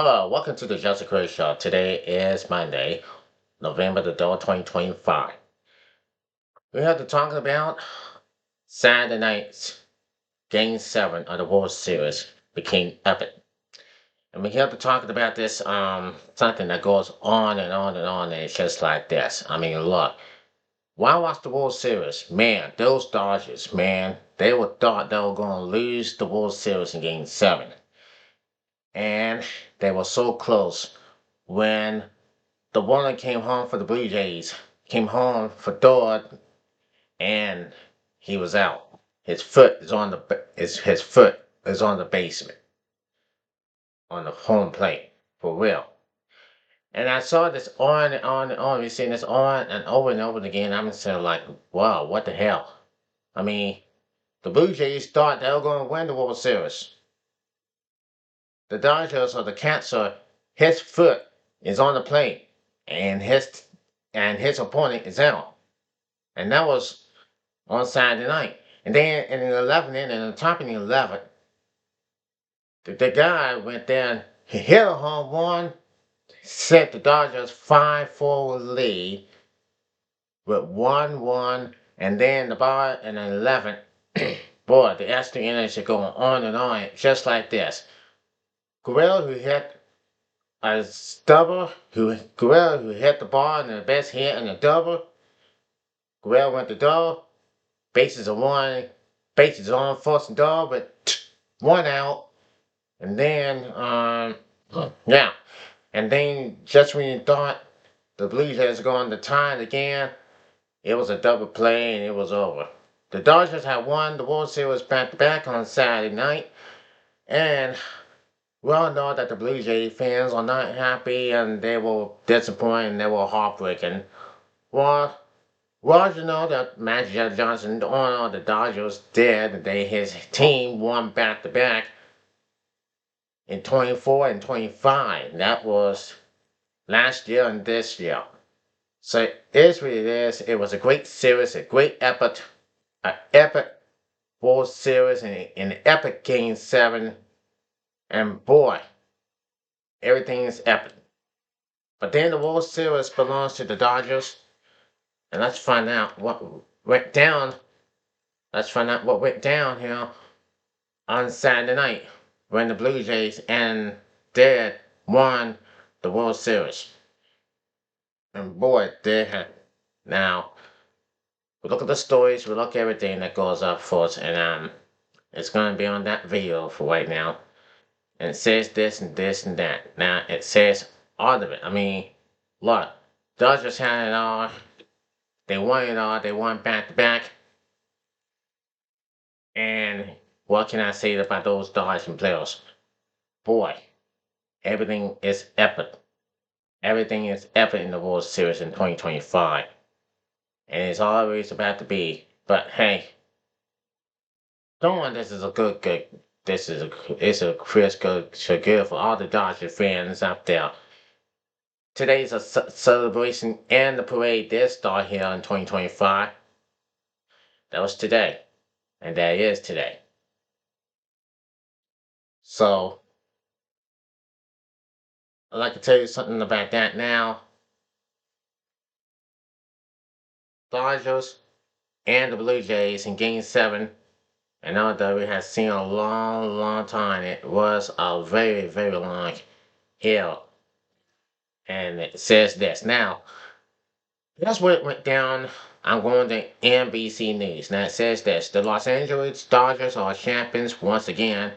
Hello, welcome to the Joseph Curry Show. Today is Monday, November the 3rd, 2025. We have to talk about Saturday night's Game 7 of the World Series became epic. And we have to talk about this something that goes on and on and on, and it's just like this. I mean, look, when I watched the World Series, man, those Dodgers, man, they were thought they were going to lose the World Series in Game 7. And they were so close when the one that came home for the Blue Jays came home for third, and he was out. His foot is on the basement on the home plate for real. And I saw this on and on and on. We've seen this on and over again. I'm saying like, wow, what the hell? I mean, the Blue Jays thought they were going to win the World Series. The Dodgers or the Cancer, his foot is on the plate, and his opponent is out. And that was on Saturday night. And then in the 11th inning, in the top of the 11th, the guy went there, he hit a home run, set the Dodgers 5-4 lead with 1-1, and then the bar in the 11th, boy, the extra innings are going on and on, just like this. Guerrero, who hit a double, Guerrero, who hit the ball in the best hit in the double, Guerrero went to double, bases on, first and third, but one out. And then, yeah. And then just when you thought the Blues was going to tie it again, it was a double play and it was over. The Dodgers had won the World Series back-to-back on Saturday night. And we all know that the Blue Jays fans are not happy and they were disappointed and they were heartbreaking. Well, you know that Magic Johnson, the owner of the Dodgers, did. His team won back-to-back in 24 and 25. That was last year and this year. So it is what it is. It was a great series, a great epic, an epic World Series, and an epic Game 7. And boy, everything is epic. But then the World Series belongs to the Dodgers. And let's find out what went down. Let's find out what went down here on Saturday night when the Blue Jays and Dead won the World Series. And boy, they had. Now, we look at the stories, we look at everything that goes up for us, and it's going to be on that video for right now. And it says this and this and that. Now, it says all of it. I mean, look, Dodgers had it all. They won it all. They won back-to-back. And what can I say about those Dodgers players? Boy, everything is epic. Everything is epic in the World Series in 2025. And it's always about to be. But hey, knowing this is a good. It's a crisp good for all the Dodger fans out there. Today's a celebration and the parade did start here in 2025. That was today, and that is today. So I'd like to tell you something about that now. Dodgers and the Blue Jays in Game 7. And now that we have seen a long time, it was a very long hill. And it says this. Now, that's what went down. I'm going to NBC News. Now it says this. The Los Angeles Dodgers are champions once again.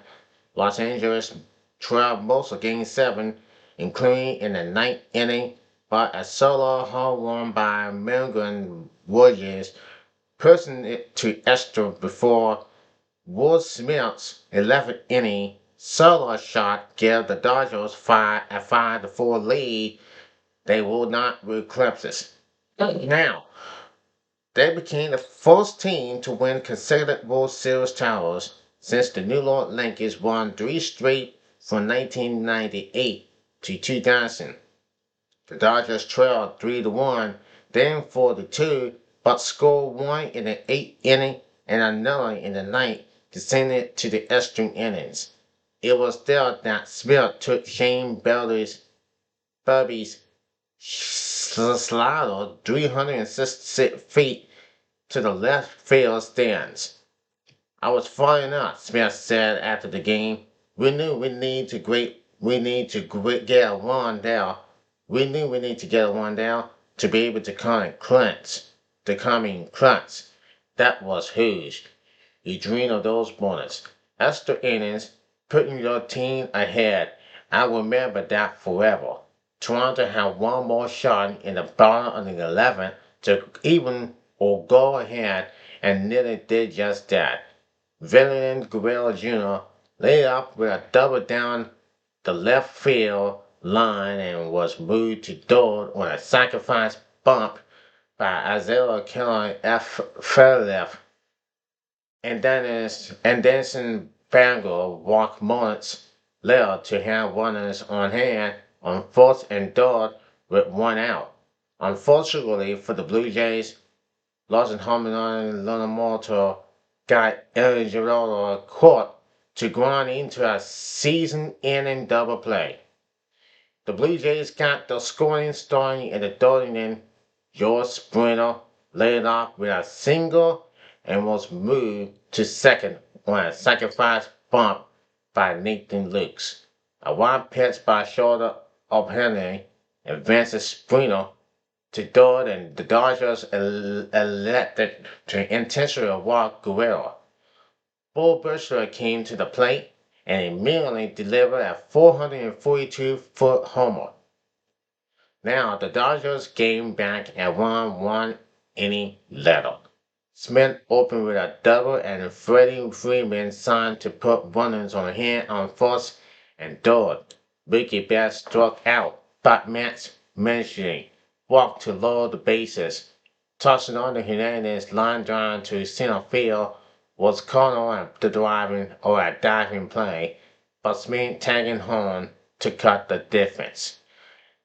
Los Angeles trailed most of Game 7, including in the ninth inning, but a solo home run by Megan Williams pushing it to extra before Will Smith's 11th inning solo shot gave the Dodgers a 5-4 lead. They will not eclipse this. Now, they became the first team to win consecutive World Series titles since the New York Yankees won 3 straight from 1998 to 2000. The Dodgers trailed 3-1, then 4-2, but scored one in the 8th inning and another in the ninth to send it to the extra innings. It was there that Smith took Shane Bubby's slider 366 feet to the left field stands. I was falling out, Smith said after the game. We knew get a one down. We knew we need to get a one down to be able to come in clutch. That was huge. You dream of those moments. Extra innings, putting your team ahead. I remember that forever. Toronto had one more shot in the bottom of the 11th to even or go ahead and nearly did just that. Valiant Guerrero Jr. laid up with a double down the left field line and was moved to third on a sacrifice bump by Isaiah Kelly F. Fairleft. And Denison Bangor walked moments later to have runners on hand on fourth and third with one out. Unfortunately for the Blue Jays, Lawson Harmon and Lonamoto got El Giraldo caught to ground into a season-ending double play. The Blue Jays got the scoring starting in the third inning. George Springer laid off with a single and was moved to second on a sacrifice bump by Nathan Lukes. A wild pitch by shorter of Henry advances Springer to third, and the Dodgers elected to intentionally walk Guerrero. Bull Bushler came to the plate and immediately delivered a 442-foot homer. Now the Dodgers came back and won one inning later. Smith opened with a double and Freddie Freeman signed to put runners on hand on first and third. Ricky Betts struck out, but Matt Menchie walked to lower the bases. Tossing on the Hernandez line drive to center field was caught on a diving play, but Smith tagging home to cut the difference.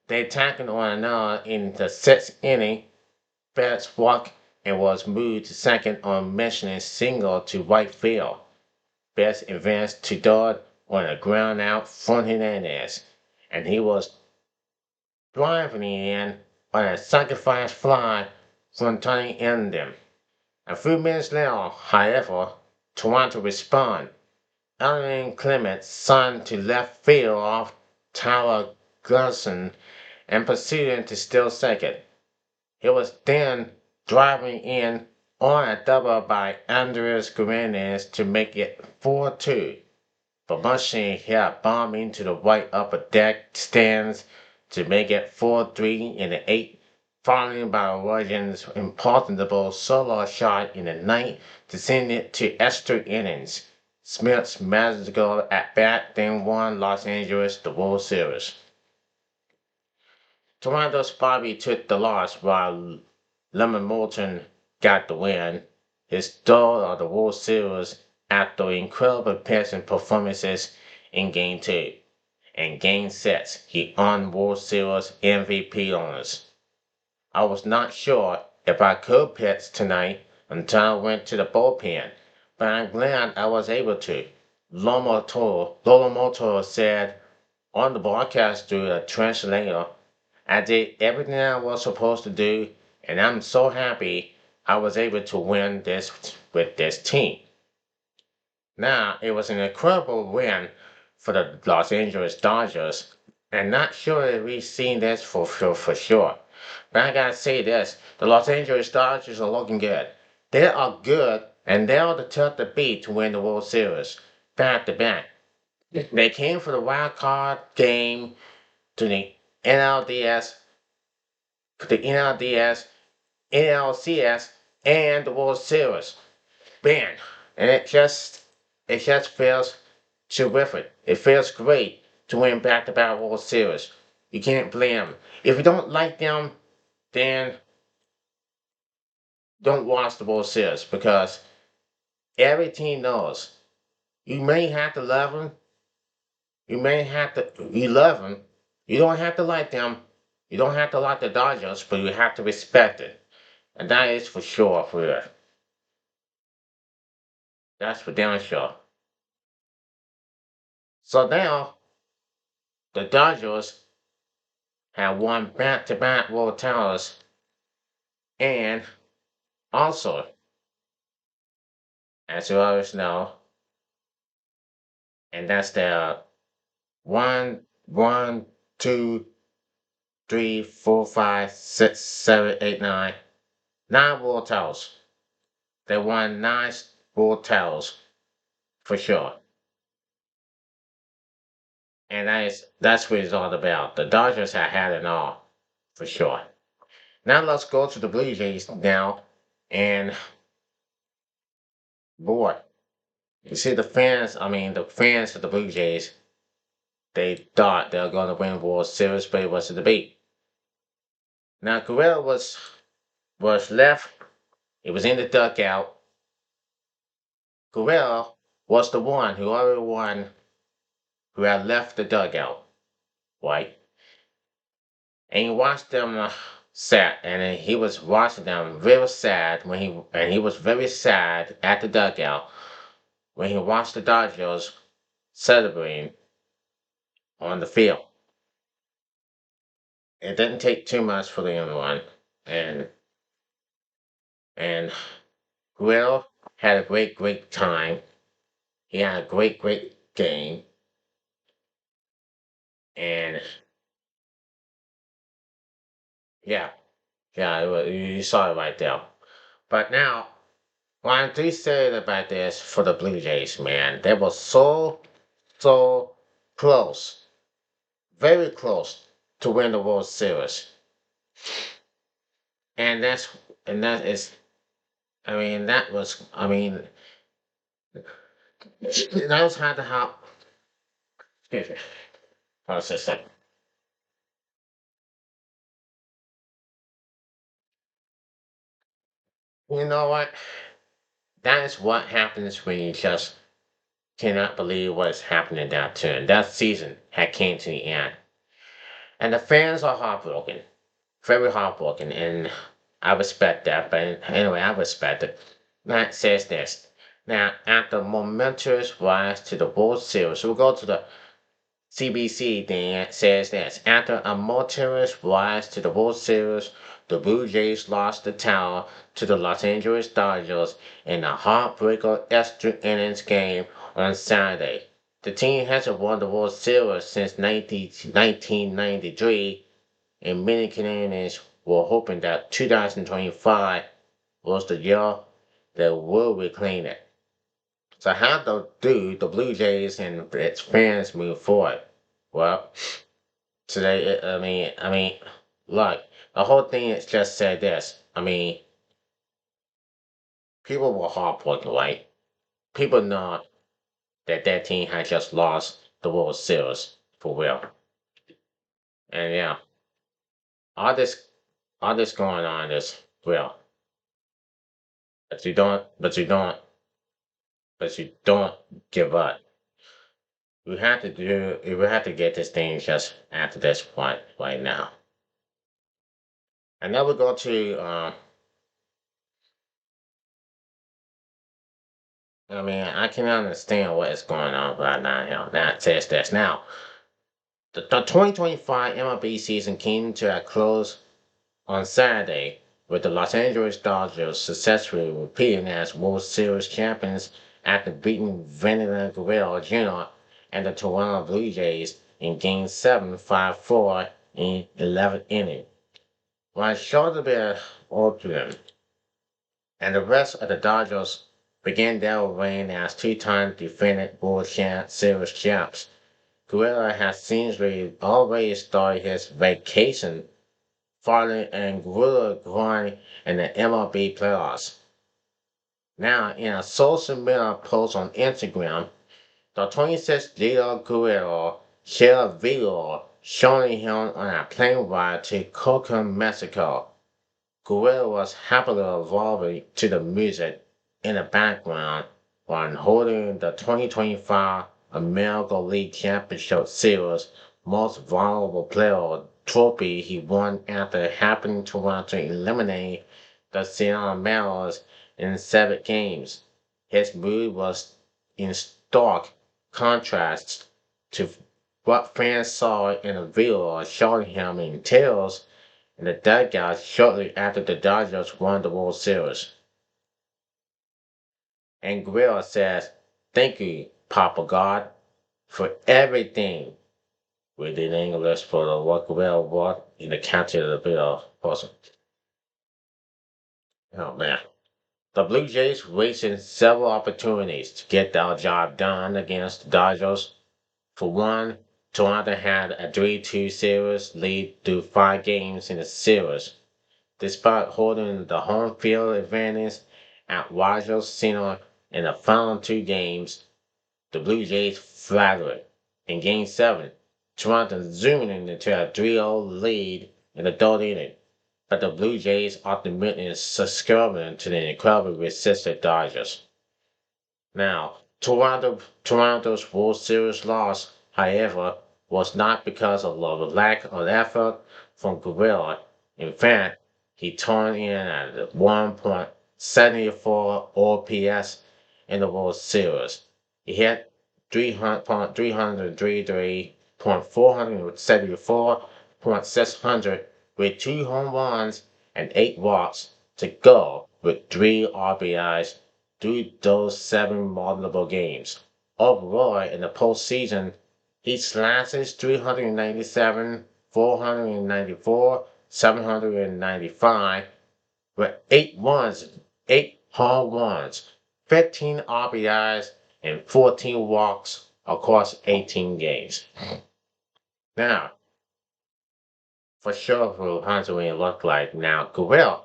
They tackled on another in the sixth inning. Betts walked and was moved to second on Menchie's single to right field. Betts advanced to third on a ground out from Hernandez, and he was driving in on a sacrifice fly from Tony Endem. A few minutes later, however, Toronto responded. Allen Clement signed to left field off Tyler Gusson and proceeded to steal second. He was then driving in on a double by Andres Gimenez to make it 4-2. But Munchie hit a bomb into the right upper deck stands to make it 4-3 in the eighth, followed by Rogers' impossible solo shot in the ninth to send it to extra innings. Smith's magical at bat then won Los Angeles the World Series. Toronto's Bobby took the loss while Lemon Moulton got the win, his third of the World Series after incredible pitching performances in Game 2. In Game 6, he earned World Series MVP honors. I was not sure if I could pitch tonight until I went to the bullpen, but I'm glad I was able to. Lolomoto said on the broadcast through a translator. I did everything I was supposed to do, and I'm so happy I was able to win this with this team. Now, it was an incredible win for the Los Angeles Dodgers, and not sure if we've seen this for sure. But I gotta say this, the Los Angeles Dodgers are looking good. They are good, and they're the tough to beat to win the World Series, back to back. They came for the wild card game to the NLDS, NLCS, and the World Series. Man, and it just feels terrific. It feels great to win back-to-back World Series. You can't blame them. If you don't like them, then don't watch the World Series because every team knows you may have to love them. You love them. You don't have to like them. You don't have to like the Dodgers, but you have to respect it. And that is for sure for you. That's for damn sure. So now the Dodgers have won back-to-back World Titles, and also, as you always know, and that's the one, two, three, four, five, six, seven, eight, nine World Titles. They won nine World Titles for sure. And that's what it's all about. The Dodgers have had it all, for sure. Now let's go to the Blue Jays now. And boy, you see the fans of the Blue Jays, they thought they were going to win World Series, but it was a debate. Now Guerrero was left. It was in the dugout. Guerrero was the one who already won, who had left the dugout, right? And he watched them sad, and then he was watching them very sad and he was very sad at the dugout when he watched the Dodgers celebrating on the field. It didn't take too much for them to win, and and Guerrero had a great time. He had a great game, and yeah, yeah, you saw it right there. But now, what I do say about this for the Blue Jays, man, they were so close, very close to win the World Series, and that is, I mean, that was, I mean, that was hard to help. Excuse me, pause a second. You know what? That is what happens when you just cannot believe what's happening down to. That season had came to the end, and the fans are heartbroken, very heartbroken, and I respect that. But anyway, I respect it. Now it says this. Now, after momentous rise to the World Series, we'll go to the CBC thing. It says this. After a momentous rise to the World Series, the Blue Jays lost the title to the Los Angeles Dodgers in a heartbreaker extra innings game on Saturday. The team hasn't won the World Series since 1993, and many Canadians were hoping that 2025 was the year they will reclaim it. So how do the Blue Jays and its fans move forward? Well, today, look, the whole thing is just said this. I mean, people were heartbroken, right? People know that that team had just lost the World Series for real, and yeah, all this, all this going on is real. But you don't give up. You have to get this thing just after this point right now. And then we go to, I mean, I can understand what is going on right now. Now it says this. Now, the 2025 MLB season came to a close on Saturday with the Los Angeles Dodgers successfully repeating as World Series champions after beating Vladimir Guerrero Jr. and the Toronto Blue Jays in Game 7 5-4 in 11th inning. While Schwarber opened and the rest of the Dodgers began their reign as two-time defending World Series champs, Guerrero has seemingly already started his vacation following an gorilla grind in the MLB playoffs. Now, in a social media post on Instagram, the 26-year-old Guerrero shared a video showing him on a plane ride to Cancun, Mexico. Guerrero was happily evolving to the music in the background while holding the 2025 American League Championship Series Most Valuable Player trophy he won after helping Toronto eliminate the Seattle Mariners in 7 games. His mood was in stark contrast to what fans saw in a video showing him in tears in the dugout shortly after the Dodgers won the World Series. And Guerrero says, "Thank you, Papa God, for everything." We did English for the what Guerrero brought in the county of the bill. Awesome. Oh man. The Blue Jays wasted several opportunities to get their job done against the Dodgers. For one, Toronto had a 3-2 series lead through 5 games in the series. Despite holding the home field advantage at Rogers Center in the final 2 games, the Blue Jays flattered. In Game 7, Toronto zoomed into a 3-0 lead in the third inning, but the Blue Jays ultimately succumbed to the incredibly resistant Dodgers. Now, Toronto's World Series loss, however, was not because of the lack of effort from Guerrero. In fact, he turned in at 1.74 OPS in the World Series. He hit 333.474.600 with 2 home runs and 8 walks to go with 3 RBIs through those 7 multiple games. Overall, in the postseason, he slashes 397, 494, 795 with 8 home runs, 15 RBIs, and 14 walks across 18 games. Now, for sure, who Hunter will look like now, Guerrero.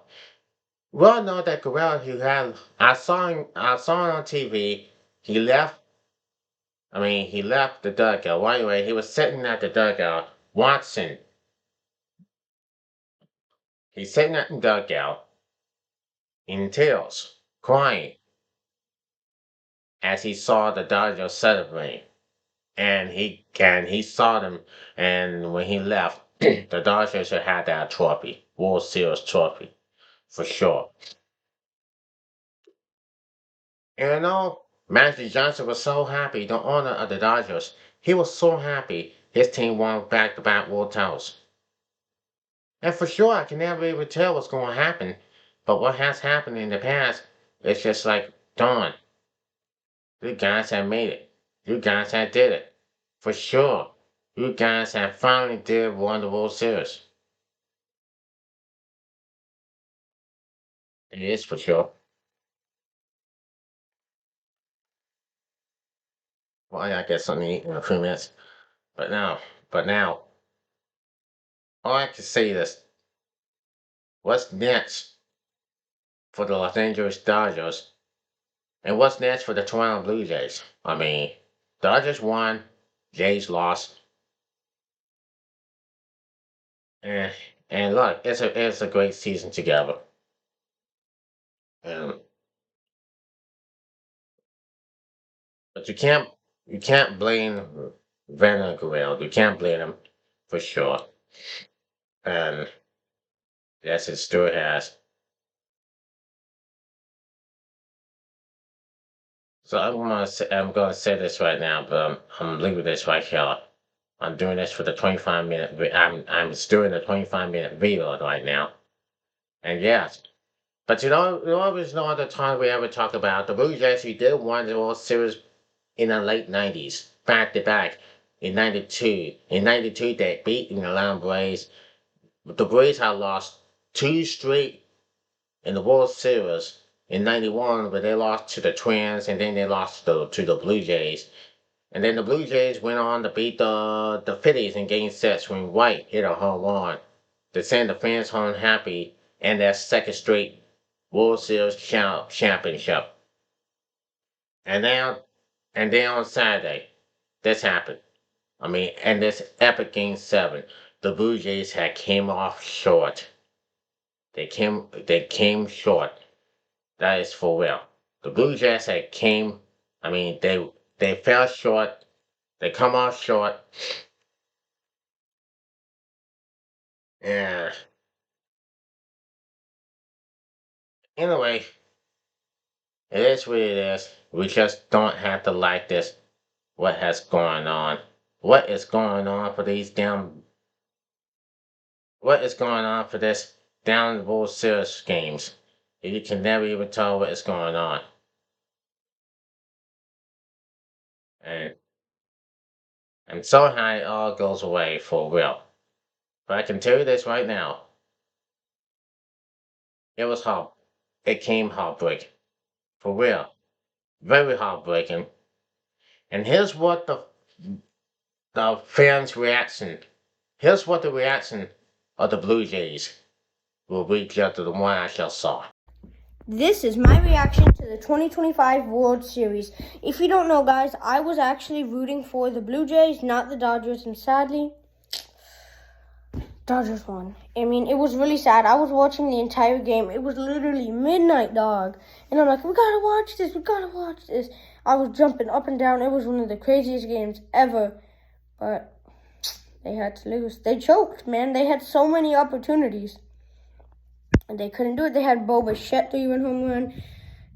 Well, know that Guerrero, I saw him on TV. He left. He left the dugout. Well, anyway, he was sitting at the dugout watching. He's sitting at the dugout in tears, crying as he saw the Dodgers celebrate. And he saw them, and when he left, the Dodgers should have that trophy, World Series trophy, for sure. And Magic Johnson was so happy, the owner of the Dodgers. He was so happy his team won back-to-back World Titles. And for sure, I can never even tell what's going to happen. But what has happened in the past is just like, darn, you guys have made it. You guys have did it. For sure. You guys have finally did won the World Series. It is for sure. Well, I get something to eat in a few minutes. But now, all I can say is, what's next for the Los Angeles Dodgers? And what's next for the Toronto Blue Jays? Dodgers won, Jays lost. And and look, it's a great season together. Um, but you can't blame Werner Guerrero. You can't blame him for sure. And yes, it still has. So I'm gonna say this right now, but I'm leaving this right here. I'm doing this for the 25-minute. I'm doing the 25-minute video right now. And yes, but there's no other time we ever talk about the Blue Jays. We did won the World Series in the late 90s, back to back in 92. In 92, they beat the Atlanta Braves. The Braves had lost 2 straight in the World Series in 91, but they lost to the Twins and then they lost to the Blue Jays. And then the Blue Jays went on to beat the Phillies in Game 6 when White hit a home run to send the fans home happy and their second straight World Series championship. And now, and then on Saturday, this happened. And this epic Game 7, the Blue Jays had came off short. They came short. That is for real. The Blue Jays had came. They fell short. They come off short. And anyway, it is what it is. We just don't have to like this. What has going on? what is going on for these damn what is going on for this down the World Series games. You can never even tell what is going on. And I'm so happy it all goes away for real. But I can tell you this right now. It was hard. It came heartbreaking. For real. Very heartbreaking. And here's what the fans' reaction. Here's what the reaction of the Blue Jays will be just to the one I just saw. This is my reaction to the 2025 World Series. If you don't know, guys, I was actually rooting for the Blue Jays, not the Dodgers, and sadly, Dodgers won. I mean, it was really sad. I was watching the entire game. It was literally midnight, dog. And I'm like, we gotta watch this. I was jumping up and down. It was one of the craziest games ever. But they had to lose. They choked, man. They had so many opportunities. And they couldn't do it. They had Bo Bichette 3-run home run.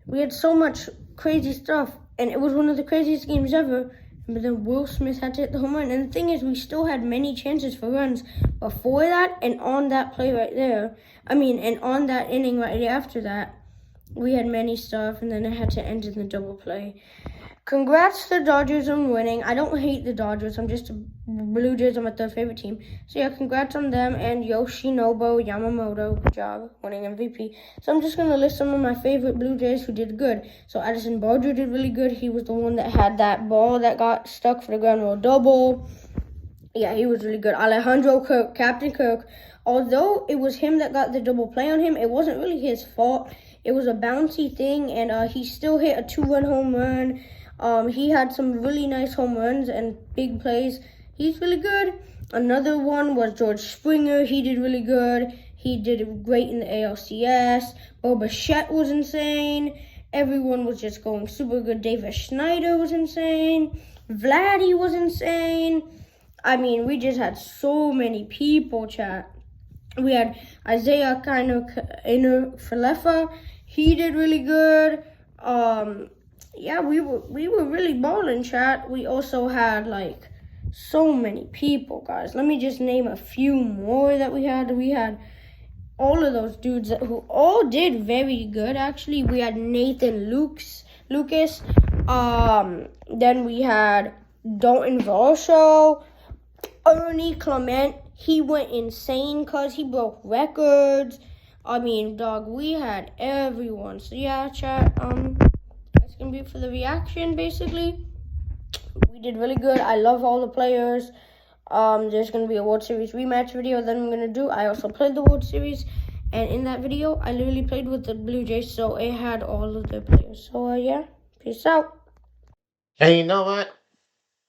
We had so much crazy stuff. And it was one of the craziest games ever. But then Will Smith had to hit the home run. And the thing is, we still had many chances for runs before that and on that play right there. And on that inning right after that, we had many stuff. And then it had to end in the double play. Congrats to the Dodgers on winning. I don't hate the Dodgers. I'm just a Blue Jays. I'm my third favorite team. So yeah, congrats on them and Yoshinobu Yamamoto. Good job winning MVP. So I'm just going to list some of my favorite Blue Jays who did good. So Addison Barger did really good. He was the one that had that ball that got stuck for the ground rule double. Yeah, he was really good. Alejandro Kirk, Captain Kirk. Although it was him that got the double play on him, it wasn't really his fault. It was a bouncy thing, and he still hit a 2-run home run. He had some really nice home runs and big plays. He's really good. Another one was George Springer. He did really good. He did great in the ALCS. Bo Bichette was insane. Everyone was just going super good. David Schneider was insane. Vladdy was insane. We just had so many people, chat. We had Isaiah Falefa. He did really good. Yeah, we were really balling, chat. We also had so many people, guys. Let me just name a few more that we had. We had all of those dudes who all did very good. Actually, we had Nathan Lucas. Then we had Dalton Varsho, Ernie Clement. He went insane because he broke records. Dog, we had everyone. So yeah, chat. That's gonna be for the reaction, basically. We did really good. I love all the players. There's gonna be a World Series rematch video that I'm gonna do. I also played the World Series, and in that video, I literally played with the Blue Jays, so it had all of their players. So yeah, peace out. And you know what?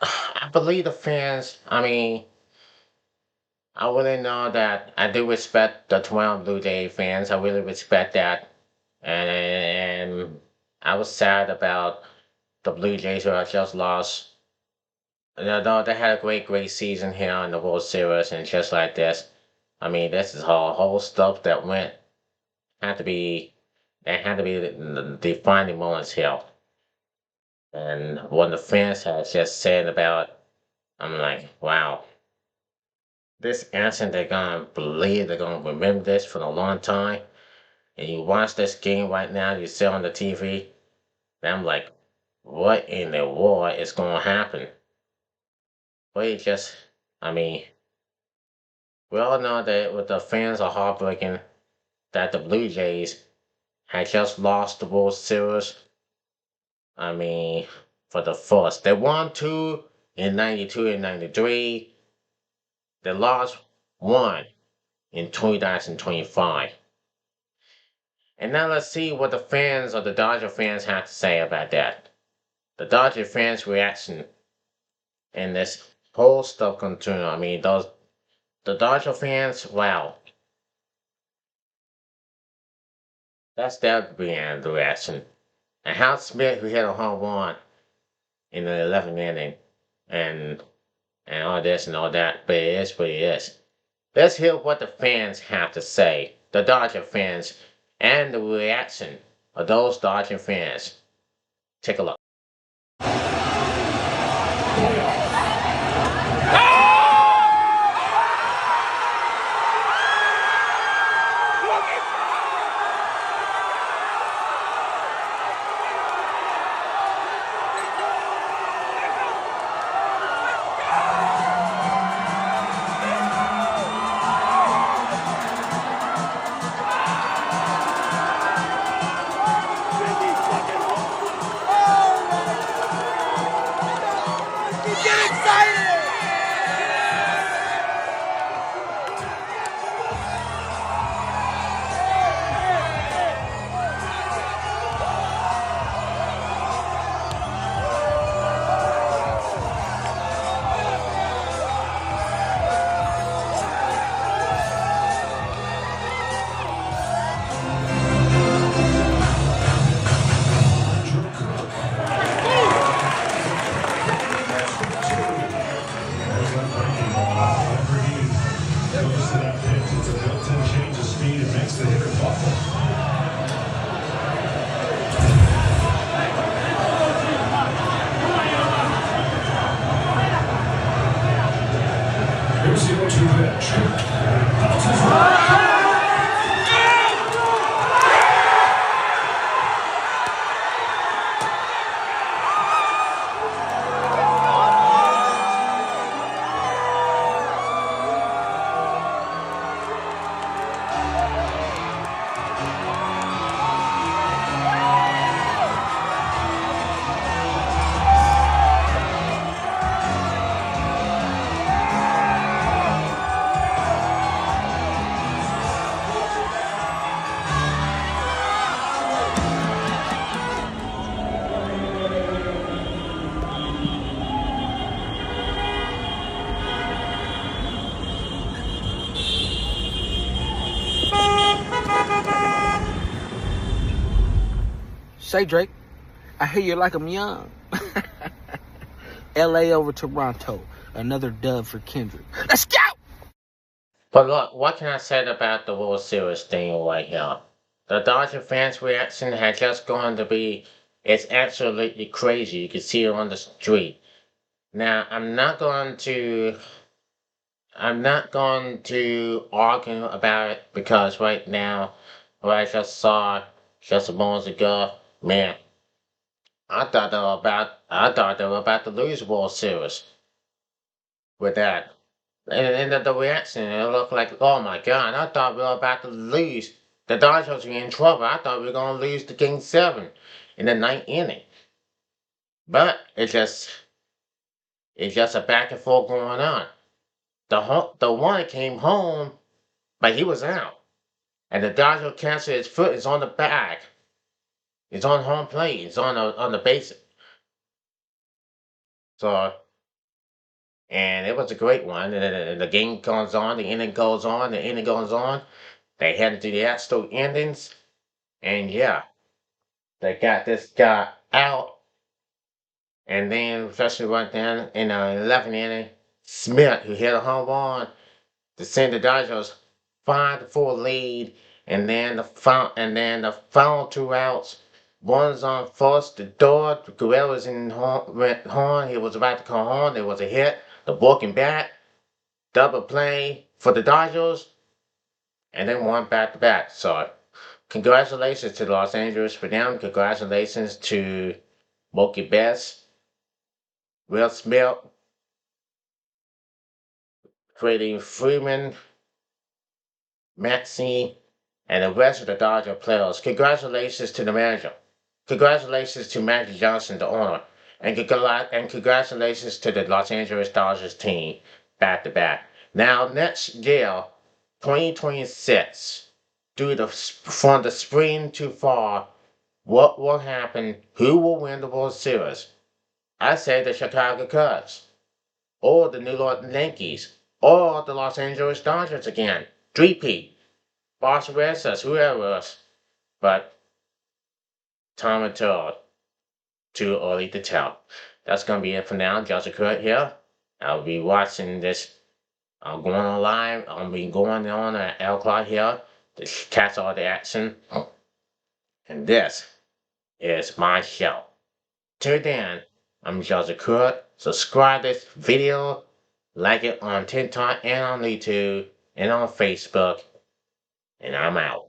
I believe the fans. I really know that I do respect the Toronto Blue Jay fans. I really respect that. And I was sad about the Blue Jays who had just lost. Though they had a great season here in the World Series and just like this. This is whole stuff that had to be the defining moments here. And what the fans had just said about, I'm like, wow. This instant, they're gonna remember this for a long time. And you watch this game right now, you see on the TV, and I'm like, what in the world is gonna happen? But we all know that with the fans are heartbreaking that the Blue Jays had just lost the World Series. For the first. They won two in 92 and 93. They lost one in 2025. And now let's see what the fans or the Dodger fans have to say about that. The Dodger fans' reaction in this whole stuff continue. The Dodger fans, wow. That's their reaction. And Hal Smith, who hit a home run in the 11th inning, and all this and all that, but it is what it is. Let's hear what the fans have to say, the Dodger fans, and the reaction of those Dodger fans. Take a look. get excited! Here's your 2-pitch. Say, Drake, I hear you like I'm young. LA over Toronto. Another dub for Kendrick. Let's go! But look, what can I say about the World Series thing right here? The Dodger fans' reaction had just gone to be, it's absolutely crazy. You can see it on the street. Now, I'm not going to argue about it because right now, what I just saw just a moment ago, man, I thought they were about to lose World Series with that. And the reaction, it looked like, oh my God, I thought we were about to lose. The Dodgers were in trouble. I thought we were going to lose to Game 7 in the ninth inning. But it's just a back and forth going on. The one came home, but he was out. And the Dodger catcher, his foot is on the bag. It's on home plate. It's on the base. So, and it was a great one. And the game goes on, the inning goes on, the inning goes on. They headed to the Astro endings. And yeah, they got this guy out. And then, especially right then in the 11th inning, Smith, who hit a home run to send the Dodgers 5-4 lead. And then the final 2 outs. One's on first, the door. Guerrero was in horn. He was about to come home. There was a hit. The walking back. Double play for the Dodgers. And then one back-to-back. So, congratulations to Los Angeles for them. Congratulations to Mookie Betts, Will Smith, Freddie Freeman, Maxey, and the rest of the Dodger players. Congratulations to the manager. Congratulations to Magic Johnson, the owner. And congratulations to the Los Angeles Dodgers team, back-to-back. Now, next year, 2026, from the spring to fall, what will happen? Who will win the World Series? I say the Chicago Cubs, or the New York Yankees, or the Los Angeles Dodgers again. Three-peat. Boston Red Sox, whoever else. But time will tell. Too early to tell. That's going to be it for now. Joseph Kurt here. I'll be watching this. I'm going on live. I'll be going on at L Clock here to catch all the action. And this is my show. Till then, I'm Joseph Kurt. Subscribe this video, like it on TikTok and on YouTube and on Facebook. And I'm out.